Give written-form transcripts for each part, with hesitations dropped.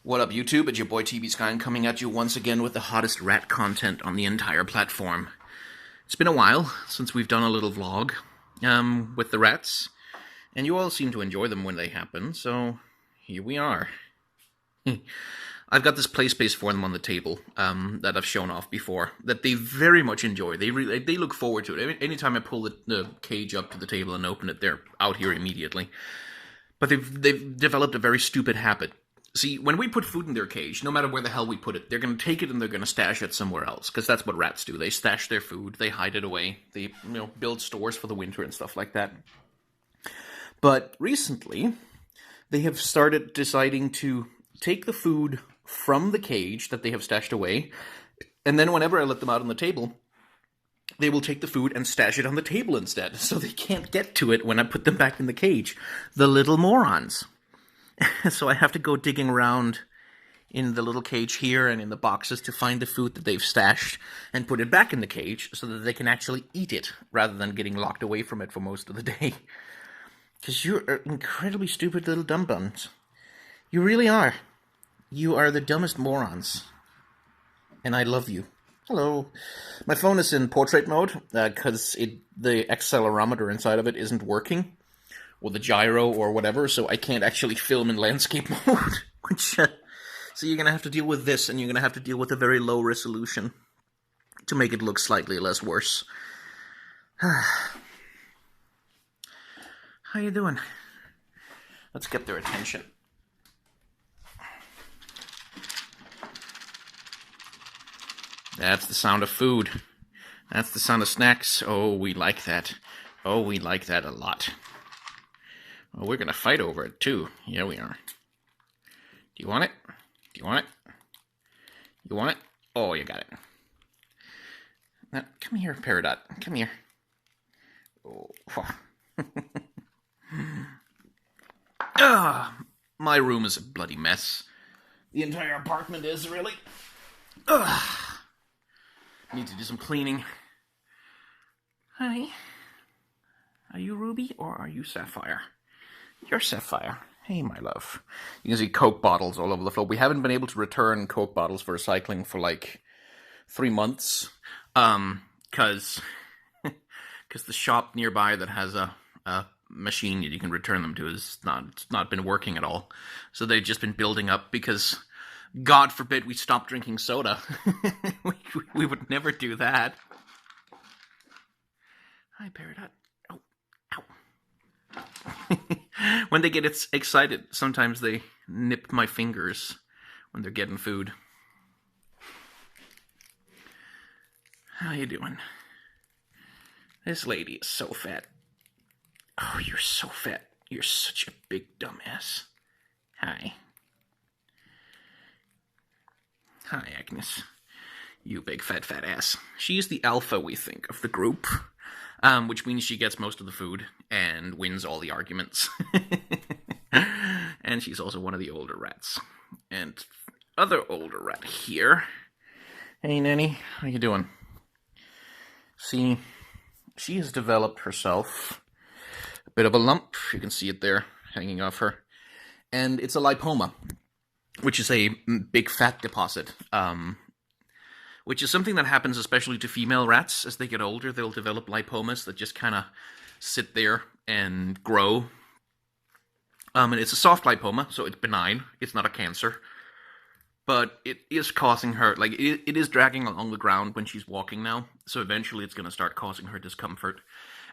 What up, YouTube? It's your boy TB Skyen coming at you once again with the hottest rat content on the entire platform. It's been a while since we've done a little vlog with the rats, and you all seem to enjoy them when they happen, so here we are. I've got this play space for them on the table that I've shown off before that they very much enjoy. They look forward to it. Anytime I pull the cage up to the table and open it, they're out here immediately. But they've developed a very stupid habit. See, when we put food in their cage, no matter where the hell we put it, they're going to take it and they're going to stash it somewhere else, because that's what rats do. They stash their food, they hide it away, they build stores for the winter and stuff like that. But recently, they have started deciding to take the food from the cage that they have stashed away, and then whenever I let them out on the table, they will take the food and stash it on the table instead, so they can't get to it when I put them back in the cage. The little morons. So I have to go digging around in the little cage here and in the boxes to find the food that they've stashed and put it back in the cage so that they can actually eat it rather than getting locked away from it for most of the day. Because you're incredibly stupid little dumb buns. You really are. You are the dumbest morons. And I love you. Hello. My phone is in portrait mode because the accelerometer inside of it isn't working. Or the gyro or whatever, so I can't actually film in landscape mode. So you're going to have to deal with this, and you're going to have to deal with a very low resolution to make it look slightly less worse. How you doing? Let's get their attention. That's the sound of food. That's the sound of snacks. Oh, we like that. Oh, we like that a lot. Well, we're going to fight over it, too. Yeah, we are. Do you want it? Do you want it? You want it? Oh, you got it. Now, come here, Peridot. Come here. Oh. My room is a bloody mess. The entire apartment is, really. Need to do some cleaning. Hi. Are you Ruby or are you Sapphire? You're Sapphire. Hey, my love. You can see Coke bottles all over the floor. We haven't been able to return Coke bottles for recycling for like 3 months. Because the shop nearby that has a machine that you can return them to it's not been working at all. So they've just been building up because, God forbid, we stop drinking soda. we would never do that. Hi, Peridot. When they get excited, sometimes they nip my fingers when they're getting food. How you doing? This lady is so fat. Oh, you're so fat. You're such a big dumbass. Hi. Hi, Agnes. You big fat ass. She's the alpha, we think, of the group. Which means she gets most of the food and wins all the arguments. And she's also one of the older rats. And other older rat here. Hey, Nanny, how you doing? See, she has developed herself a bit of a lump. You can see it there, hanging off her. And it's a lipoma, which is a big fat deposit. Which is something that happens especially to female rats. As they get older, they'll develop lipomas that just kind of sit there and grow. And it's a soft lipoma, so it's benign. It's not a cancer. But it is causing her, like, it is dragging along the ground when she's walking now. So eventually it's going to start causing her discomfort.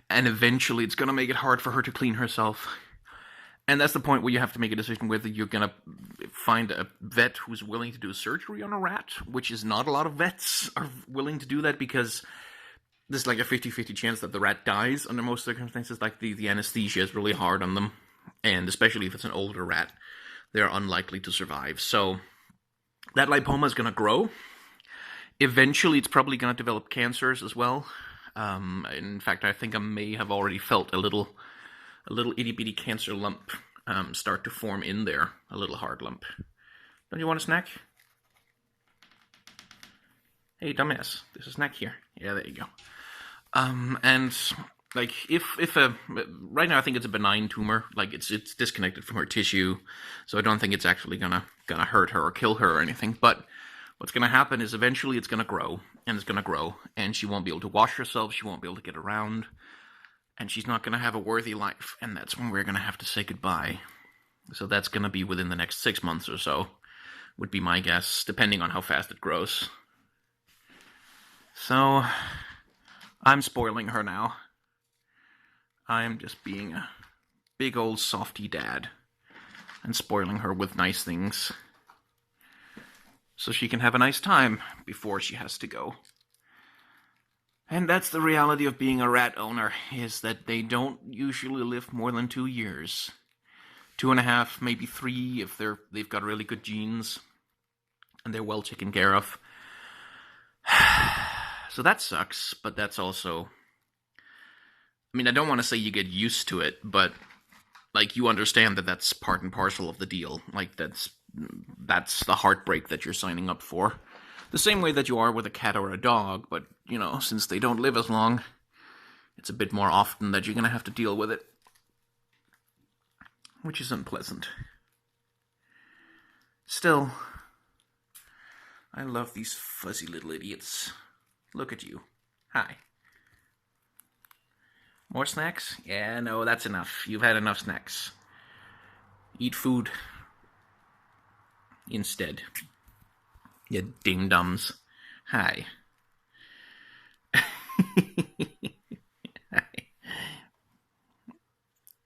And eventually it's going to make it hard for her to clean herself. And that's the point where you have to make a decision whether you're going to find a vet who's willing to do surgery on a rat, which is not a lot of vets are willing to do that because there's like a 50-50 chance that the rat dies under most circumstances. Like the anesthesia is really hard on them. And especially if it's an older rat, they're unlikely to survive. So that lipoma is going to grow. Eventually, it's probably going to develop cancers as well. In fact, I think I may have already felt a little itty-bitty cancer lump start to form in there. A little hard lump. Don't you want a snack? Hey, dumbass. There's a snack here. Yeah, there you go. And like, right now I think it's a benign tumor. Like, it's disconnected from her tissue, so I don't think it's actually gonna gonna hurt her or kill her or anything, but what's gonna happen is eventually it's gonna grow, and it's gonna grow, and she won't be able to wash herself, she won't be able to get around, and she's not gonna have a worthy life, and that's when we're gonna have to say goodbye. So that's gonna be within the next 6 months or so, would be my guess, depending on how fast it grows. So, I'm spoiling her now. I am just being a big old softy dad and spoiling her with nice things so she can have a nice time before she has to go. And that's the reality of being a rat owner, is that they don't usually live more than 2 years. 2.5, maybe 3 if they've got really good genes and they're well taken care of. So that sucks, but that's also... I mean, I don't want to say you get used to it, but, like, you understand that that's part and parcel of the deal. Like, that's the heartbreak that you're signing up for. The same way that you are with a cat or a dog, but, you know, since they don't live as long, it's a bit more often that you're going to have to deal with it. Which is unpleasant. Still, I love these fuzzy little idiots. Look at you. Hi. More snacks? Yeah, no, that's enough. You've had enough snacks. Eat food instead. You ding-dums. Hi. Hi.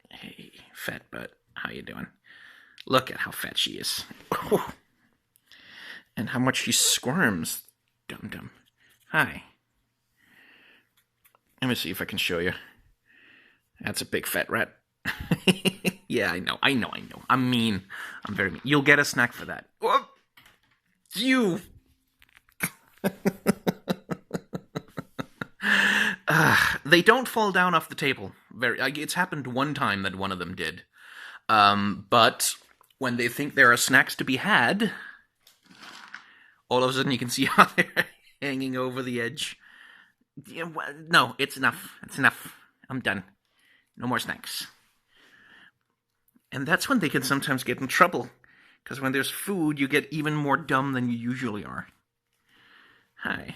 Hey, fat butt. How you doing? Look at how fat she is. And how much she squirms. Dum-dum. Hi. Let me see if I can show you. That's a big fat rat. Yeah, I know. I'm mean. I'm very mean. You'll get a snack for that. Whoop! You! They don't fall down off the table. It's happened one time that one of them did. But when they think there are snacks to be had, all of a sudden you can see how they're hanging over the edge. No, it's enough. It's enough. I'm done. No more snacks. And that's when they can sometimes get in trouble. Because when there's food, you get even more dumb than you usually are. Hi.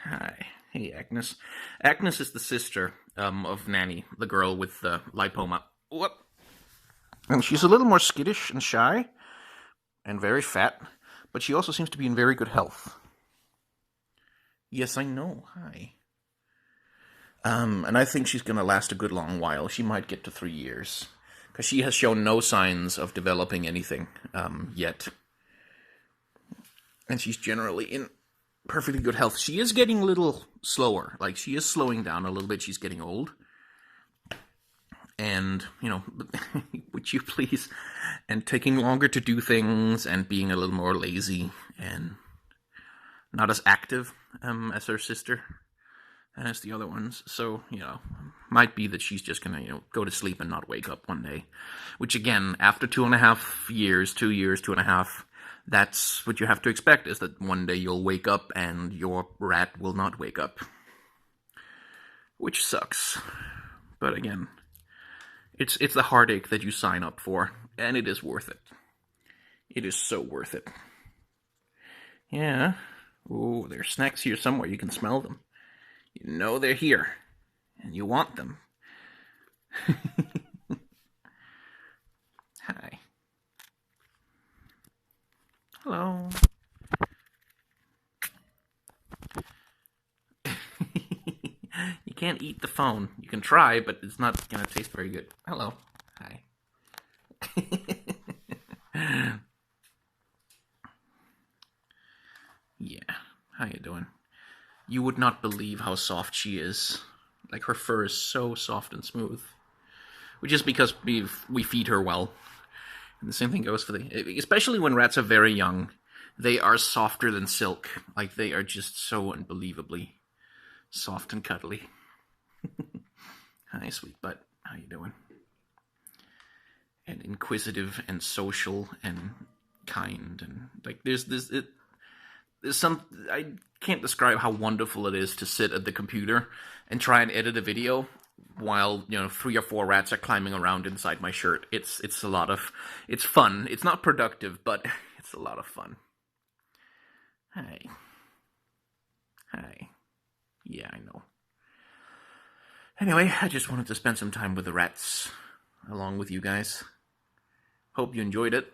Hi. Hey, Agnes. Agnes is the sister of Nanny, the girl with the lipoma. Whoop. And she's a little more skittish and shy, and very fat, but she also seems to be in very good health. Yes, I know. Hi. And I think she's going to last a good long while. She might get to 3 years. Because she has shown no signs of developing anything yet. And she's generally in perfectly good health. She is getting a little slower. Like, she is slowing down a little bit. She's getting old. And, you know, would you please? And taking longer to do things and being a little more lazy and not as active as her sister and as the other ones. So, you know, might be that she's just gonna, go to sleep and not wake up one day. Which, again, after 2.5 years, 2 years, 2.5, that's what you have to expect, is that one day you'll wake up and your rat will not wake up. Which sucks. But again, it's the heartache that you sign up for, and it is worth it. It is so worth it. Yeah. Ooh, there's snacks here somewhere. You can smell them. You know they're here. And you want them. Hi. Hello. You can't eat the phone. You can try, but it's not going to taste very good. Hello. Hi. Yeah. How you doing? You would not believe how soft she is. Like, her fur is so soft and smooth. Which is because we feed her well. And the same thing goes for especially when rats are very young. They are softer than silk. Like, they are just so unbelievably soft and cuddly. Hi, sweet butt. How you doing? And inquisitive and social and kind. And, like, there's some... I can't describe how wonderful it is to sit at the computer and try and edit a video while 3 or 4 rats are climbing around inside my shirt. It's it's fun. It's not productive, but it's a lot of fun. Hi. Hi. Yeah, I know. Anyway, I just wanted to spend some time with the rats along with you guys. Hope you enjoyed it.